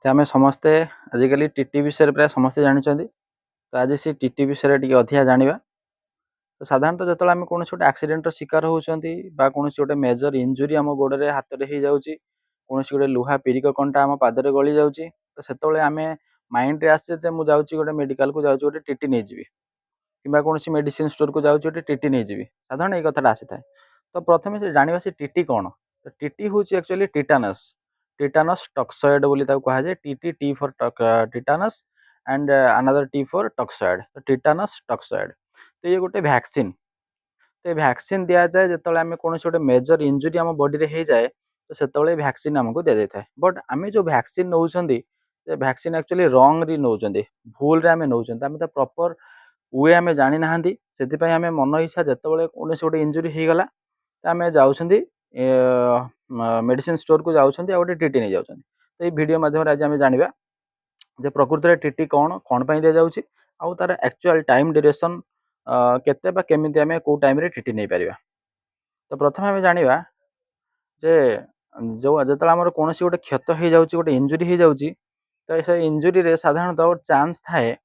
तो आम समस्ते आजिकल टीटी विषय प्राय समस्ते जानते तो आज से टीटी विषय टी अधिका जाना तो साधारणतः जो आम कौन गोटे एक्सीडेंटर शिकार होती कौन गोटे मेजर इंजुरी आम गोड़े हाथ में हो जाऊँगी कौन गोटे लुहा पिरिक कंटा आम पादरे गली जाऊँगी तो से आम माइंड आसे मुझे गोटे मेडिकल को जाऊँगी गोटे टीटी नहीं जी कि कौन मेडिसिन स्टोर को जाऊँगी गोटे टीटी नहीं जी साधारण ये कथा आसी था तो प्रथम से जाना से टीटी कौन तो टीटी हूँ एक्चुअली टिटानस टिटानस टक्सॉइड बोली कहुए TT T for tetanus and another T for toxoid तो टिटानस टक्सॉइड तो ये गोटे वैक्सीन तो ये वैक्सीन दि जाए जो आम कौन गोटे मेजर इंजुरी आम बॉडी हो जाए तो से वैक्सीन आमको दि जाए बट आम जो वैक्सीन नौ वैक्सीन एक्चुअली रंग नौ भूल आम नौ आम तो प्रॉपर वे आम जानी ना से आम मन इच्छा जो कौन गोटे इंजुरी हो गला तो आम जाऊँ मेडिसिन स्टोर को जाऊँ गोटे टीटी नहीं जाऊँ तो ये वीडियो माध्यम आज आम जाना जे प्रकृत में टीटी कौन कौन दि जाऊँगी आउ तार एक्चुअल टाइम ड्यूरेशन केते बा केमिति आम कौ टाइम रे टीटी नहीं पारिबा तो प्रथम आम जाना जे जो जो आम कौन गोटे क्षत हो जाऊँगी गोटे इंजुरी हो जाऊँगी तो से इंजुरी रे साधारणतः चांस थाए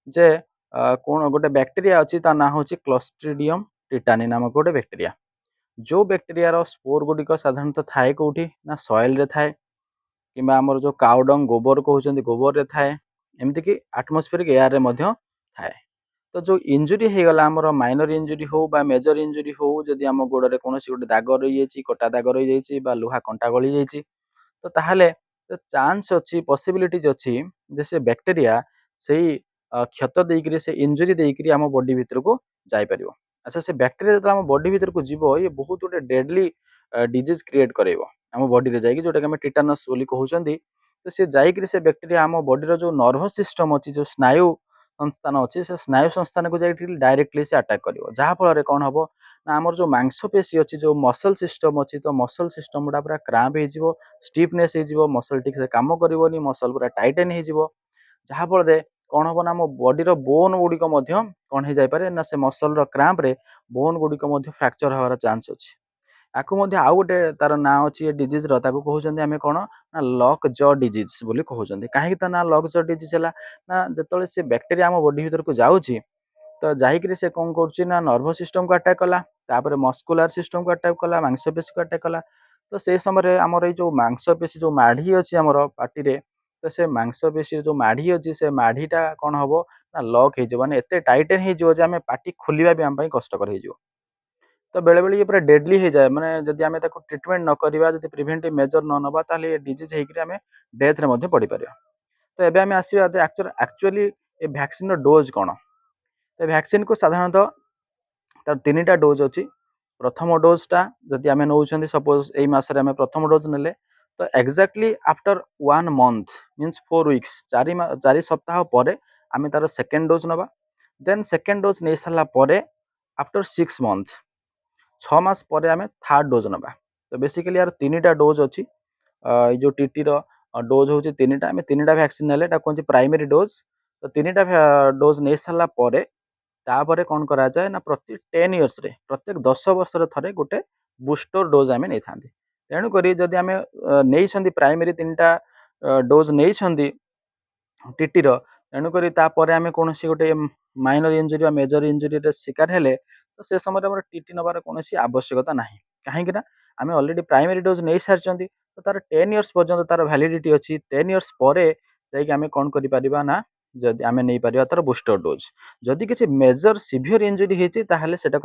जे कौन गोटे बैक्टेरिया अच्छी ता ना हूँ क्लोस्ट्रिडियम टिटानी नामक गोटे बैक्टेरिया जो बैक्टेरिया स्पोर गुड़िक साधारणतः थाए कौटी ना सॉइल रे थाए कि आमर जो काउडंग गोबर कहते गोबर रे थाए एमती कि आटमोस्फेरिक एयर रे मध्य थाए तो जो इंजुरी हो गला आमर माइनर इंजुरी हो बा मेजर इंजुरी हो जदि आम गोड़े कौन गोटे दाग रही जाइए कटा दाग रही जाइए लुहा कंटा गली जाइए तो ताहले तो चांस अच्छी पॉसिबिलिटीज अच्छी जे से बैक्टेरिया से क्षत देकर से इंजुरी देकर आम बॉडी भीतर को जापर अच्छा से बैक्टेरिया जो आम बॉडी भीतर को जीव ये बहुत गोटे डेडली डिजीज क्रिएट करेब आम बॉडी रे जाइए जोटा कि टिटानस बोली कहते तो सी जाकर से बैक्टेरिया आम बॉडी जो नर्भस सिस्टम अच्छी जो स्नायु संस्थान अच्छी से स्नायु संस्थान को जाकर डायरेक्टली से अटाक कर जहाँफल कौन हम ना आमर जो मांसपेशी अच्छी जो मसल सिस्टम अच्छी तो मसल सिस्टम गुड़ा पूरा क्राम्प हो स्टिफनेस हो मसल ठीक से कम करनी मसल पूरा टाइटेन हो जहाँफल कौन हम ना बॉडी बोन गुड़िक कौन हो जाए ना से मसल क्राम्प रे बोन गुड़िक फ्रैक्चर हमार चांस अच्छी आकु आउ गोटे तार ना अच्छी डिजीज कहते आम कौन ना लक ज डिजीज बोली कहते कहीं ना लक ज डिजीज है ना जो से बैक्टेरिया आम बॉडी भीतर को जाऊँगी तो जाकर से कौन कर नर्भस सिस्टम को अटैक कला तापर मस्कुलर सिस्टम को अटैक कला मांसपेशी को अटैक कला तो से समय आमर ये जो मांसपेशी जो माढ़ी अच्छी आमर पार्टी तो से मांसपेशी जो माढ़ी अच्छी से माढ़ीटा कौन हम ना लक हो एत टाइटेन हो पार्टी खोलिया भी आम कष्टकर हो तो बेले बेले ये पूरा डेडली हो जाए मैंने जदि आम ट्रिटमेंट न करवा जब प्रिवेंटिव मेजर न नवा ताले डिजीज होकर आम डेथ रे मध्य पड़ पार तो एबे आम आसवा एक्चुअली ए वैक्सीन डोज कौन तो वैक्सीन को साधारणतः तार 3टा डोज अच्छी प्रथम डोजटा जदि आम नौ सपोज यही मसरे आम प्रथम डोज ने तो exactly after 1 month means 4 weeks 4 सप्ताह पर आम तार सेकेंड डोज नवा देन सेकेंड डोज नहीं सारापर आफ्टर 6 मंथ 6 मास पर आम थर्ड डोज नवा तो बेसिकली यार 3टा डोज अच्छी जो टीटी डोज हूँ 3टा आम 3टा वैक्सीन ने कहते प्राइमरी डोज तो 3टा डोज नहीं सारापर तापर कौन करा जाए ना प्रति 10 इयर्स रे प्रत्येक 10 वर्ष थे गोटे बुस्टर डोज आम नहीं था तेणुक जदि आम नहीं प्राइमरी 3टा डोज नहीं टीटीर तेणुक आम कौन गोटे माइनर इंजुरी मेजर इंजुरी शिकार हेले तो से समय टीटी नबार कौन आवश्यकता ना कहीं आम अलरेडी प्राइमरी डोज नहीं सारी तो तार 10 इयर्स पर्यंत तार भैलिडिटी अच्छी 10 इयर्स पर जामें कौन कर ना जदि आम नहीं पार तार बुस्टर डोज जदि किसी मेजर सीवियर इंजुरी होती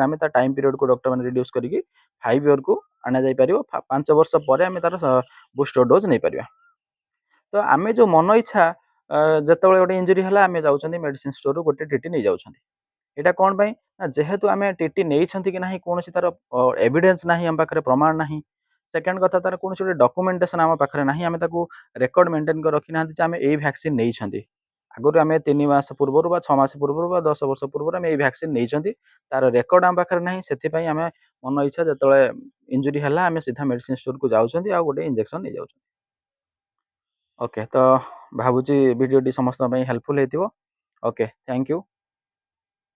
आम टाइम पीरियड को डॉक्टर मैंने रिड्यूस करके 5 इयर को आना जापर 5 वर्ष पर आम तार बुस्टर डोज नहीं पार तो आम जो मन इच्छा जो गोटे इंजुरी है आम जाऊँ मेडिसिन स्टोर गोटे टीटी नहीं जाऊँ यहाँ कौन पाई ना जेहेतु आम टीटी नहीं कि ना कौन तार एविडेंस ना आम पाखे प्रमाण ना सेकेंड कथा तार कौन गोटे डॉक्यूमेंटेशन आम पाखे ना आम रेकर्ड मेंटेन कर रखी ना आम यही वैक्सीन नहीं आगुरी आम 3 मास पूर्व 6 मास पूर्व 10 वर्ष पूर्व आम यही वैक्सीन नहीं तार रेकर्ड आम पाखे ना से आम मन इच्छा जो इंजुरी है आम सीधा मेडिसिन स्टोर को जाऊँ आ गोटे इंजेक्शन नहीं जाऊँ ओके तो भावुँ भिडियोटी समस्त हेल्पफुल होती ओके थैंक यू।